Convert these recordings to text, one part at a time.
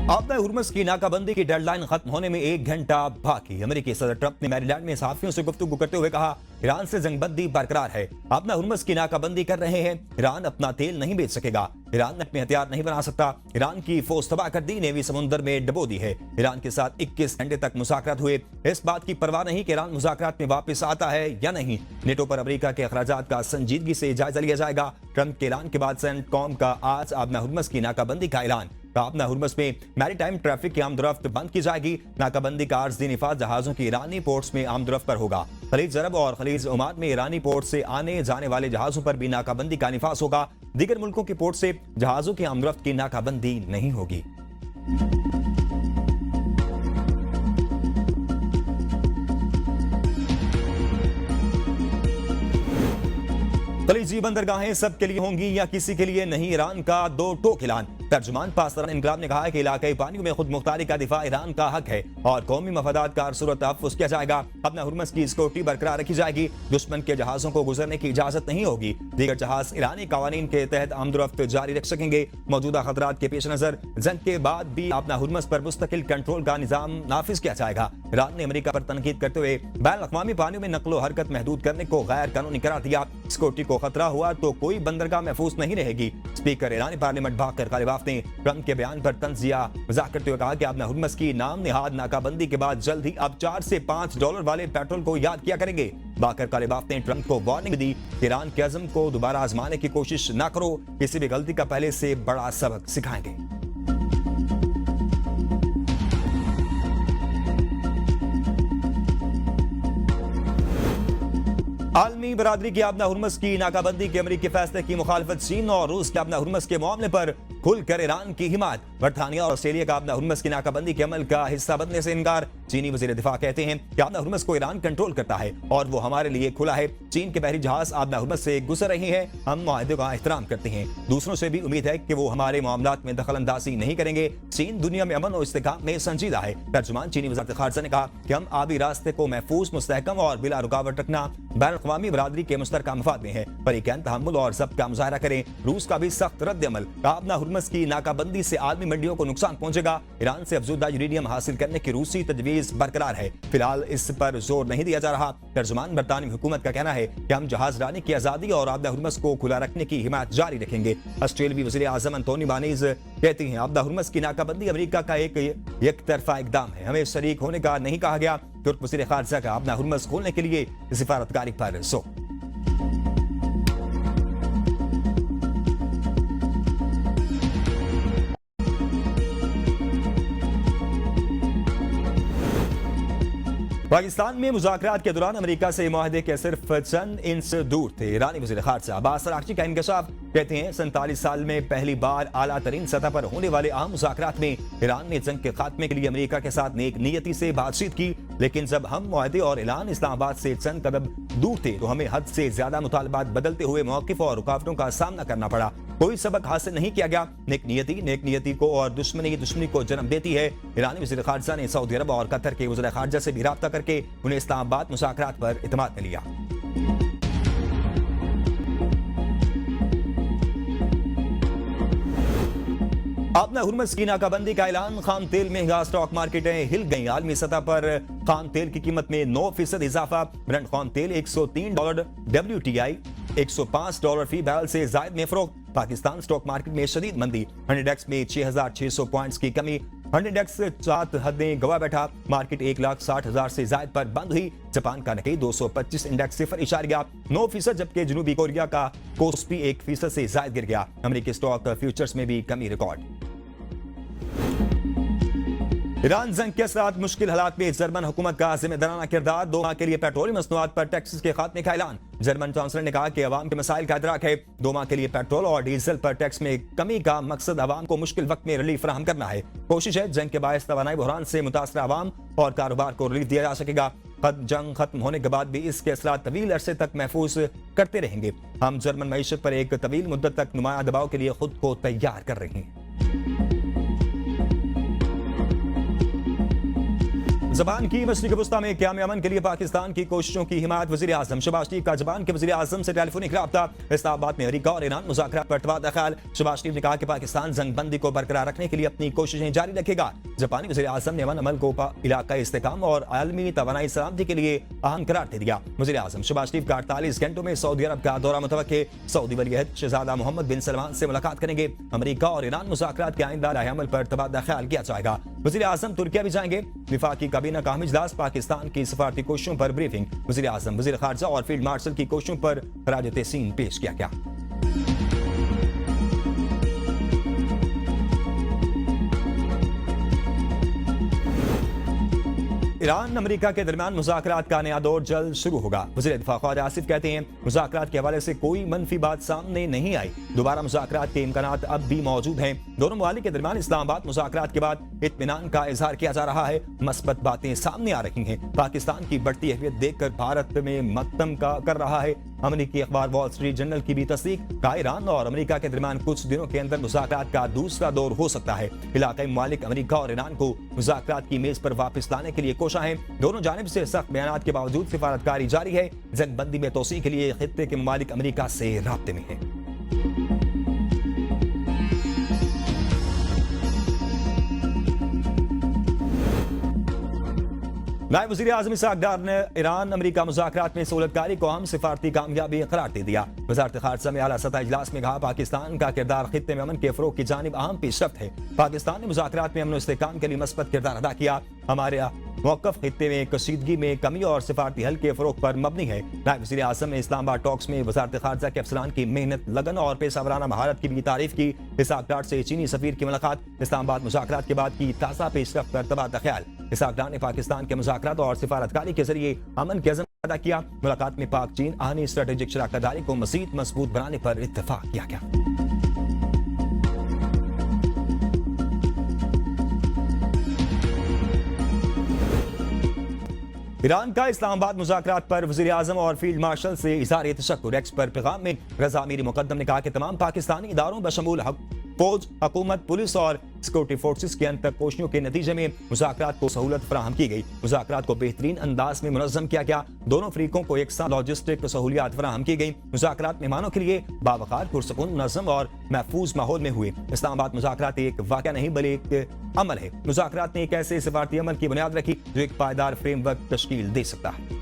आपदा हुर्मुज़ की नाकाबंदी की डेडलाइन खत्म होने में 1 घंटा बाकी। अमेरिकी सदर ट्रंप ने मैरीलैंड में सहाफियों से गुफ्तगू करते हुए कहा, ईरान से जंगबंदी बरकरार है। आपदा हुर्मुज़ की नाकाबंदी कर रहे हैं। ईरान अपना तेल नहीं बेच सकेगा। ईरान अपने हथियार नहीं बना सकता। ईरान की फौज तबाह कर दी, नेवी समुद्र में डबो दी है। ईरान के साथ 21 घंटे तक मुज़ाकरात हुए। इस बात की परवाह नहीं कि ईरान मुज़ाकरात में वापस आता है या नहीं। नेटो पर अमेरिका के अखराजात का संजीदगी से जायजा लिया जाएगा। ट्रंप के ऐलान के बाद सेंटकॉम का आज आपदा हुर्मुज़ की नाकाबंदी का ऐलान। आपदा हुर्मुज़ में मैरीटाइम ट्रैफिक की आमदरफ्त बंद की जाएगी। नाकाबंदी का आर्जी निफाज जहाजों की ईरानी पोर्ट्स में आमदरफ्त पर होगा। खलीज अरब और खलीज ओमान में ईरानी पोर्ट से आने जाने वाले जहाजों पर भी नाकाबंदी का निफाज होगा। दीगर मुल्कों के पोर्ट से जहाजों की आमदरफ्त की नाकाबंदी नहीं होगी। खलीजी बंदरगाहें सबके लिए होंगी या किसी के लिए नहीं, ईरान का दो टोक ऐलान। तर्जुमान पासदार इनकलाब ने कहा है कि इलाकाई पानियों में खुद मुख्तारी का दिफा ईरान का हक है और कौमी मफादात का सूरत तहफ़्फ़ुज़ किया जाएगा। अपना हुर्मुज़ की सिक्योरिटी बरकरार रखी जाएगी। दुश्मन के जहाजों को गुजरने की इजाजत नहीं होगी। दीगर जहाज ईरानी कवानीन के तहत आमदरफ्त जारी रख सकेंगे। मौजूदा खतरात के पेश नजर जंग के बाद भी अपना हुर्मुज़ पर मुस्तकिल कंट्रोल का निजाम नाफिज किया जाएगा। ईरान ने अमेरिका पर तनकीद करते हुए बैन अक़वामी पानियों में नकलो हरकत महदूद करने को गैर कानूनी करार दिया। सिक्योरिटी को खतरा हुआ तो कोई बंदरगाह महफूज नहीं रहेगी। स्पीकर ईरानी पार्लियामेंट बाकर कालिबाफ ने ट्रंप के बयान पर तंजिया मजाक करते हुए कहा कि आपने हुर्मुज़ की नाम निहाद नाकाबंदी के बाद जल्द ही अब $4 से $5 वाले पेट्रोल को याद किया करेंगे। बाकर कालिबाफ ने ट्रंप को वार्निंग दी कि ईरान के अज़म को दोबारा आजमाने की कोशिश न करो, किसी भी गलती का पहले से बड़ा सबक सिखाएंगे। आलमी बरादरी की आपदा हुर्मुज़ की नाकाबंदी के अमेरिकी फैसले की मुखालफत। चीन और रूस के आपदा हुर्मुज़ के मामले पर खुलकर ईरान की हिमायत। बरतानिया और ऑस्ट्रेलिया का आपदा हुर्मुज़ की नाकाबंदी के अमल का हिस्सा बनने से इनकार। चीनी वज़ीर दिफा कहते हैं कि आपदा हुर्मुज़ को ईरान कंट्रोल करता है और वो हमारे लिए खुला है। चीन के बहरी जहाज आपदा हुर्मुज़ से गुजर रहे हैं। हम मुआहदे का एहतराम करते हैं। दूसरों से भी उम्मीद है कि वो हमारे मामलात में दखल अंदाजी नहीं करेंगे। चीन दुनिया में अमन और इस्तेहकाम में संजीदा है। तर्जुमान चीनी वज़ारत ख़ारजा ने कहा कि हम आबी रास्ते को महफूज, मुस्तहकम और बिला रुकावट रखना बैन अक़वामी बरादरी के मुश्तरका मफाद में है। फरीक़ैन तहम्मुल और ज़ब्त का मुज़ाहरा करें। रूस का भी सख्त रद्द अमल। आपदा हुर्मुज़ की नाकाबंदी से आलमी मंडियों को नुकसान पहुंचेगा। ईरान से अफजुदा यूरेनियम हासिल करने की रूसी तजवीज़ बरकरार है। फिलहाल इस पर जोर नहीं दिया जा रहा। तर्जुमान बरतानी हुकूमत का कहना है कि हम जहाज रानी की आज़ादी और आपदा हुर्मुज़ को खुला रखने की हिमायत जारी रखेंगे। ऑस्ट्रेलियावी वज़ीर आज़म एंटोनी अल्बानीज़ कहती हैं, आपदा हुर्मुज़ की नाकाबंदी अमेरिका का एक तरफा इक़दाम है। हमें शरीक होने का नहीं कहा गया। तुर्क वज़ीर ख़ारजा का आपदा हुर्मुज़ खोलने के लिए सिफारतकारी पर जोर। पाकिस्तान में मुज़ाकरात के दौरान अमेरिका से मुआहदे के सिर्फ चंद इंच दूर थे। ईरानी वज़ीर ख़ारजा अब्बास अराग़ची का इंकशाफ। कहते हैं 47 साल में पहली बार आला तरीन सतह पर होने वाले आम मुज़ाकरात में ईरान ने जंग के खात्मे के लिए अमेरिका के साथ नेक नियति से बातचीत की, लेकिन जब हम मुआहदे और ऐलान इस्लामाबाद से चंद कदम दूर थे तो हमें हद से ज्यादा मुतालबात बदलते हुए मौक़िफ़ और रुकावटों का सामना करना पड़ा। कोई सबक हासिल नहीं किया गया। नेक नियति को और दुश्मनी को जन्म देती है। ईरानी वज़ीर ख़ारजा ने सऊदी अरब और कतर के वज़ीर ख़ारजा से भी राब्ता करके उन्हें इस्लामाबाद मुज़ाकरात पर इत्मीनान में लिया। आपदा हुर्मुज़ की नाकाबंदी का ऐलान। खाम तेल महंगा, स्टॉक मार्केटें हिल गई। आलमी सतह पर खाम तेल की कीमत में 9% इजाफा। ब्रेंट खाम तेल $103, WTI $105 फी बैरल से जायद में फरोख्त। पाकिस्तान स्टॉक मार्केट में शदीद मंदी। इंडेक्स में 6,600 पॉइंट्स की कमी। इंडेक्स 7 हदें गवा बैठा। मार्केट 1,60,000 से जायद पर बंद हुई। जापान का निक्केई 225 इंडेक्स 0.9%, जबकि जनूबी कोरिया का कोस्पी 1% से जायद गिर गया। अमेरिकी स्टॉक फ्यूचर्स में भी कमी रिकॉर्ड। ईरान जंग के साथ मुश्किल हालात में जर्मन हुकूमत का जिम्मेदाराना किरदार। 2 माह के लिए पेट्रोलियम मसनूआत पर टैक्सेस के खात्मे का ऐलान। जर्मन चांसलर ने कहा कि अवाम के मसाइल का इदराक है। 2 माह के लिए पेट्रोल और डीजल पर टैक्स में कमी का मकसद अवाम को मुश्किल वक्त में रिलीफ फराहम करना है। कोशिश है जंग के बायस तवानाई बहरान से मुतासर अवाम और कारोबार को रिलीफ दिया जा सकेगा। जंग खत्म होने के बाद भी इसके असरात तवील अरसे तक महफूज करते रहेंगे। हम जर्मन मईशत पर एक तवील मुद्दत तक नुमाया दबाव के लिए खुद को तैयार कर रहे हैं। जबान की मशरिक वस्ता में क़याम अमन के लिए पाकिस्तान की कोशिशों की हिमायत। वज़ीर-ए-आज़म शहबाज शरीफ का जबान के वज़ीर-ए-आज़म से टेलीफोनिक राब्ता। इस्लामाबाद में अमेरिका और ईरान मुज़ाकरात पर तबादला ख्याल। शहबाज शरीफ ने कहा कि पाकिस्तान जंगबंदी को बरकरार रखने के लिए अपनी कोशिशें जारी रखेगा। जापानी वज़ीर-ए-आज़म ने अमन अमल को इलाकाई इस्तेहकाम और आलमी तवानाई सलामती के लिए अहम करार दे दिया। वज़ीर-ए-आज़म शहबाज शरीफ का 48 घंटों में सऊदी अरब का दौरा मुतवक्के। सऊदी वली-अहद शहजादा मोहम्मद बिन सलमान से मुलाकात करेंगे। अमेरिका और ईरान मुज़ाकरात के आइंदा राह-ए-अमल पर तबादला ख्याल किया जाएगा। वज़ीर-ए-आज़म तुर्किया भी जाएंगे। विफाकी काबीना का अहम इजलास। पाकिस्तान की सफारती कोशिशों पर ब्रीफिंग। वज़ीर-ए-आज़म, वज़ीर खारजा और फील्ड मार्शल की कोशिशों पर खराज तहसीन पेश किया गया। ईरान अमेरिका के दरमियान मुज़ाकरात का नया दौर जल्द शुरू होगा। वज़ीर दिफा ख्वाजा आसिफ कहते हैं, मुज़ाकरात के हवाले से कोई मनफी बात सामने नहीं आई। दोबारा मुज़ाकरात के इम्कानात अब भी मौजूद हैं। दोनों ममालिक के दरमियान इस्लामाबाद मुज़ाकरात के बाद इत्मीनान का इजहार किया जा रहा है। मस्बत बातें सामने आ रही हैं। पाकिस्तान की बढ़ती अहमियत देखकर भारत में मकदम कर रहा है। अमेरिकी अखबार वॉल स्ट्रीट जर्नल की भी तस्दीक का ईरान और अमेरिका के दरमियान कुछ दिनों के अंदर मुज़ाकरात का दूसरा दौर हो सकता है। इलाकाई ममालिक अमेरिका और ईरान को मुज़ाकरात की मेज पर वापस लाने के लिए कोशा है। दोनों जानिब से सख्त बयानात के बावजूद सिफारतकारी जारी है। जंगबंदी में तोसी के लिए खित्ते के ममालिक अमेरिका से राब्ते में है। नायब वज़ीर-ए-आज़म इसहाक़ डार ने ईरान अमेरिका मुज़ाकरात में सहूलतकारी को अहम सिफारती कामयाबी करार दे दिया। वज़ारत ख़ारजा में आला सतह इजलास में कहा, पाकिस्तान का किरदार खित्ते में अमन के फ़रोग़ की जानिब अहम पेशरफ्त है। पाकिस्तान ने मुज़ाकरात में अमन और इस्तेहकाम के लिए मस्बत किरदार अदा किया। हमारे मौक़िफ़ खित्ते में कशीदगी में कमी और सिफारती हल के फ़रोग़ पर मबनी है। नायब वज़ीर-ए-आज़म ने इस्लामाबाद टॉक्स में वज़ारत ख़ारजा के अफसरान की मेहनत, लगन और पेशा-वराना महारत की भी तारीफ़ की। इसहाक़ डार से चीनी सफ़ीर की मुलाकात। इस्लामाबाद मुज़ाकरात के बाद की ताज़ा पेशरफ्त पर तबादला ख्याल। इसहाक़ डार ने पाकिस्तान के मुज़ाकरात और सिफारतकारी के जरिए अमन के अज़म अदा किया। मुलाकात में पाक चीन आहनी स्ट्रेटेजिक शराकतदारी को मज़ीद मजबूत बनाने पर इत्तेफ़ाक किया गया। ईरान का इस्लामाबाद मुज़ाकरात पर वज़ीर-ए-आज़म और फील्ड मार्शल से इज़हार तशक्कुर। एक्स पर पैगाम में रज़ा मीरी मुक़द्दम ने कहा कि तमाम पाकिस्तानी इदारों बशमूल फौज, हुकूमत, पुलिस और सिक्योरिटी फोर्सेस की अंतर कोशिशों के नतीजे में मुज़ाकरात को सहूलत फराहम की गई। मुज़ाकरात को बेहतरीन अंदाज में मुनज़्ज़म किया गया। दोनों फरीकों को एक साथ लॉजिस्टिक सहूलियात फराहम की गई। मुज़ाकरात मेहमानों के लिए बावक़ार, पुरसकून, मुनज़्ज़म और महफूज माहौल में हुए। इस्लामाबाद मुज़ाकरात एक वाक़या नहीं बल्कि एक अमल है। मुज़ाकरात ने एक ऐसे सिफारती अमल की बुनियाद रखी जो एक पायदार फ्रेमवर्क तश्कील दे सकता है।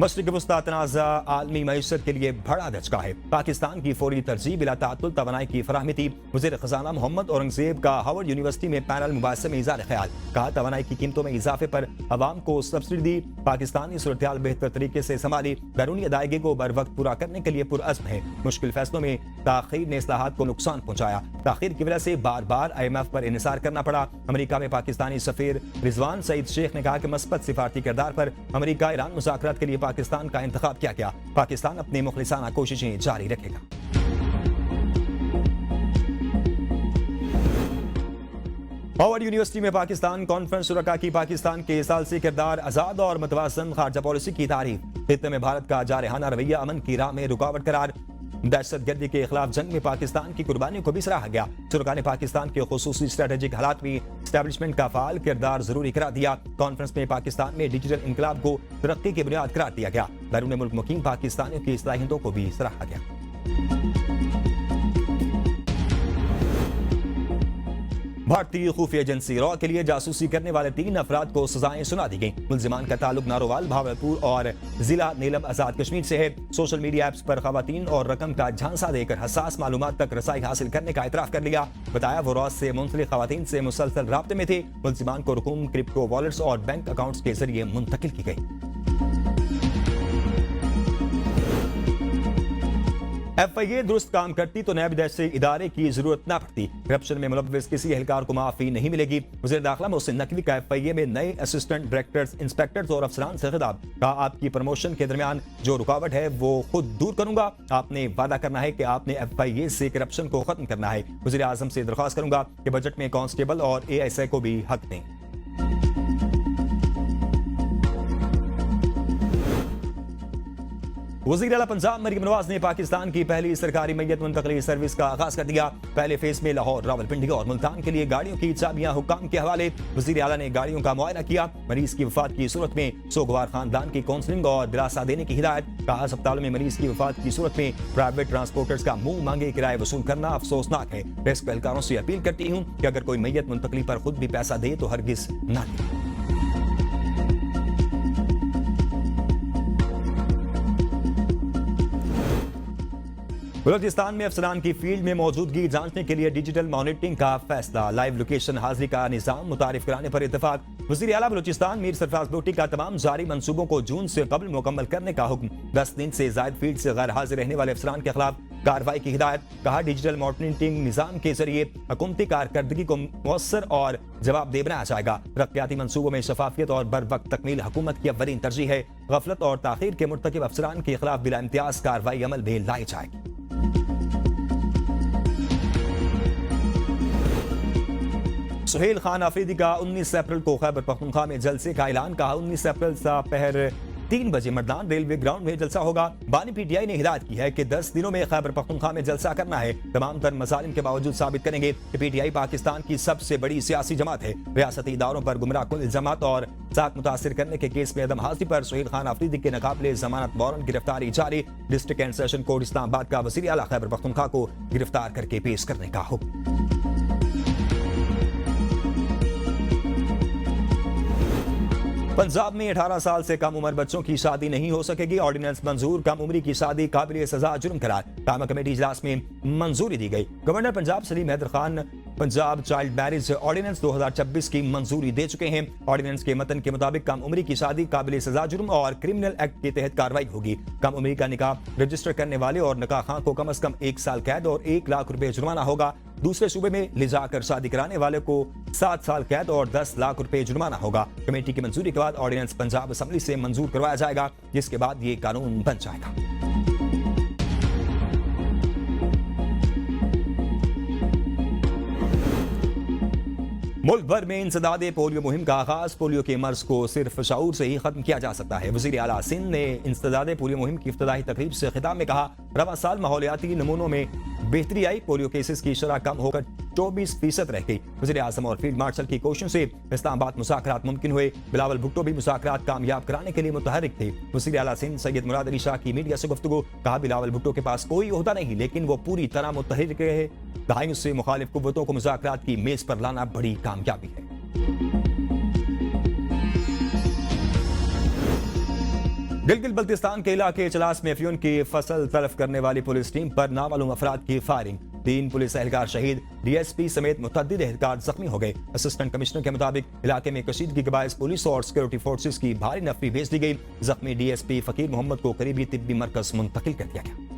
मशरिक़ वस्ता तनाज़ा आलमी मईशत के लिए बड़ा धचका है। पाकिस्तान की फौरी तरजीह बिला ताअत्तुल तवानाई की फराहमी थी। वज़ीर ख़ज़ाना मोहम्मद औरंगज़ेब का हार्वर्ड यूनिवर्सिटी में पैनल मुबाहिसे में इज़हार ख्याल। कहा, तवानाई की कीमतों में इजाफे पर अवाम को सब्सिडी दी। पाकिस्तान ने सूरत-ए-हाल बेहतर तरीके से संभाली। बैरूनी अदायगी को बर वक्त पूरा करने के लिए पुरअज़्म है। मुश्किल फैसलों में ताख़ीर ने इस्लाहात को नुकसान पहुंचाया। ताख़ीर की वजह से बार बार IMF पर इन्हिसार करना पड़ा। अमेरिका में पाकिस्तानी सफ़ीर रिजवान सईद शेख ने कहा कि मस्बत सिफारती किरदार पर अमेरिका ईरान मुज़ाकरात के लिए पाकिस्तान का इंतखाब किया गया। पाकिस्तान अपनी मुखलिसाना कोशिशें जारी रखेगा। हार्वर्ड यूनिवर्सिटी में पाकिस्तान कॉन्फ्रेंस शुरका की पाकिस्तान के सालसी किरदार, आजाद और मतवाज़न खारजा पॉलिसी की तारीफ। खित्ते में भारत का जारहाना रवैया अमन की राह में रुकावट करार। दहशतगर्दी के खिलाफ जंग में पाकिस्तान की कुर्बानियों को भी सराहा गया। शुरका ने पाकिस्तान के खुसूसी स्ट्रेटेजिक हालात में एस्टैब्लिशमेंट का फाल किरदार जरूरी करार दिया। कॉन्फ्रेंस में पाकिस्तान में डिजिटल इनकलाब को तरक्की की बुनियाद करार दिया गया। बैरून मुल्क मुकीम पाकिस्तानियों की सलाहियतों को भी सराहा गया। भारतीय खुफिया एजेंसी रॉ के लिए जासूसी करने वाले 3 अफराद को सजाएं सुना दी गई। मुल्जिमान का ताल्लुक नारोवाल, भावलपुर और जिला नीलम आजाद कश्मीर से है। सोशल मीडिया ऐप्स पर खवातीन और रकम का झांसा देकर हसास मालूमात तक रसाई हासिल करने का इतराफ कर लिया। बताया वो रॉ से मुंसलिक खवातीन से मुसलसल राब्ते में थे। मुल्जिमान को रकूम क्रिप्टो वॉलेट्स और बैंक अकाउंट्स के जरिए मुंतकिल की गई। FIA दुरुस्त काम करती तो नैब जैसे इदारे की जरूरत न पड़ती। करप्शन में मुलव्विस किसी एहलकार को माफी नहीं मिलेगी। वज़ीर दाखिला मोहसिन नकवी का FIA में नए असिस्टेंट डायरेक्टर्स, इंस्पेक्टर्स और अफसरान से खिताब। कहा, आपकी प्रमोशन के दरमियान जो रुकावट है वो खुद दूर करूंगा। आपने वादा करना है कि आपने FIA से करप्शन को खत्म करना है। वज़ीर आज़म से दरख्वास्त करूंगा कि बजट में कांस्टेबल और ASI को भी हक दें। वज़ीर आला पंजाब मरीम नवाज ने पाकिस्तान की पहली सरकारी मैयत मुंतकली सर्विस का आगाज कर दिया। पहले फेज में लाहौर, रावलपिंडी और मुल्तान के लिए गाड़ियों की चाबियां हुक्काम के हवाले। वज़ीर आला ने गाड़ियों का मुआयना किया। मरीज की वफात की सूरत में सोगवार खानदान की काउंसलिंग और दिलासा देने की हिदायत। कहा, अस्पतालों में मरीज की वफात की सूरत में प्राइवेट ट्रांसपोर्टर्स का मुंह मांगे किराए वसूल करना अफसोसनाक है। रेस्क्यू एहलकारों से अपील करती हूँ कि अगर कोई मैयत मुंतकली पर खुद भी पैसा दे तो हरगिज ना दे। बलूचिस्तान में अफसरान की फील्ड में मौजूदगी जांचने के लिए डिजिटल मॉनिटरिंग का फैसला। लाइव लोकेशन हाजिरी का निजाम मुतारिफ कराने पर इत्तेफाक। वज़ीर आला बलूचिस्तान मीर सरफराज लोटी का तमाम जारी मंसूबों को जून से कबल मुकम्मल करने का हुक्म। 10 दिन से जायद फील्ड से गैर हाजिर रहने वाले अफसरान के खिलाफ कार्रवाई की हिदायत। कहा, डिजिटल मॉनिटरिंग निजाम के जरिए हुकूमती कारकर्दगी को मौसर और जवाबदेह बनाया जाएगा। तरक्याती मंसूबों में शफाफियत और बर वक्त तकमील हुकूमत की अव्वलीन तरजीह है। गफलत और ताखीर के मुर्तकिब अफसरान के खिलाफ बिला इम्तियाज कार्रवाई अमल में लाई जाएगी। सुहेल खान आफरीदी का 19 अप्रैल को खैबर पख्तूनख्वा में जलसे का ऐलान। कहा, 19 अप्रैल दोपहर 3 बजे मर्दान रेलवे ग्राउंड में जलसा होगा। बानी पीटीआई ने हिदायत की है कि 10 दिनों में खैबर पख्तूनख्वा में जलसा करना है। तमाम तर मसालिम के बावजूद साबित करेंगे कि पीटीआई पाकिस्तान की सबसे बड़ी सियासी जमात है। रियासती इदारों पर गुमराह कुन इल्जामात और साख मुतासिर करने के केस में अदम हाजिरी पर सुहेल खान आफरीदी के नाकाबिले जमानत वारंट गिरफ्तारी जारी। District and session court Islamabad का वज़ीर आला खैबर पख्तूनख्वा को गिरफ्तार करके पेश करने का हुक्म। पंजाब में 18 साल से कम उम्र बच्चों की शादी नहीं हो सकेगी। ऑर्डिनेंस मंजूर। कम उम्री की शादी काबिल सजा जुर्म करार। कायमा कमेटी इजलास में मंजूरी दी गई। Governor Punjab Salim Haider Khan Punjab child marriage ordinance 2026 की मंजूरी दे चुके हैं। ऑर्डिनेंस के मतन के मुताबिक कम उम्री की शादी काबिल सजा जुर्म और क्रिमिनल एक्ट के तहत कार्रवाई होगी। कम उम्री का निकाह रजिस्टर करने वाले और निकाह खां को कम से कम 1 साल कैद और 1 लाख रुपए जुर्माना होगा। दूसरे सूबे में ले जाकर शादी कराने वाले को 7 साल कैद और 10 लाख रुपए जुर्माना होगा। कमेटी की मंजूरी के बाद ऑर्डिनेंस पंजाब असेंबली से मंजूर करवाया जाएगा, जिसके बाद ये कानून बन जाएगा। मुल्क भर में इंसदादे पोलियो मुहिम का आगाज। पोलियो के मर्ज को सिर्फ शऊर से ही खत्म किया जा सकता है। वज़ीर आला सिंध ने इंसदादे पोलियो मुहिम की इफ्तिताही तकरीब से खिताब में कहा, रवां साल माहौलियाती नमूनों में बेहतरी आई। पोलियो केसेस की शरह कम होकर 24% रह गई। वज़ीर आज़म और फील्ड मार्शल की कोशिशों से इस्लामाबाद मुज़ाकरात मुमकिन हुए। बिलावल भुट्टो भी मुज़ाकरात कामयाब कराने के लिए मुतहर्रिक थे। वज़ीर आला सिंध सैयद मुराद अली शाह की मीडिया से गुफ्तगू। कहा, बिलावल भुट्टो के पास कोई ओहदा नहीं, लेकिन वो पूरी तरह मुतहर्रिक रहे। दहाइयों से मुखालिफ कुव्वतों को मुज़ाकरात की मेज पर लाना बड़ी कामयाबी है। गिलगित बल्तिस्तान के इलाके इचलास में अफयून की फसल तलफ करने वाली पुलिस टीम पर नामालूम अफराद की फायरिंग। 3 पुलिस एहलकार शहीद, डीएसपी समेत मुतअद्दिद एहलकार जख्मी हो गए। असिस्टेंट कमिश्नर के मुताबिक इलाके में कशीदगी के बायस पुलिस और सिक्योरिटी फोर्सेस की भारी नफरी भेज दी गई। जख्मी डीएसपी फकीर मोहम्मद को करीबी तिब्बी मरकज मुंतकिल कर दिया गया।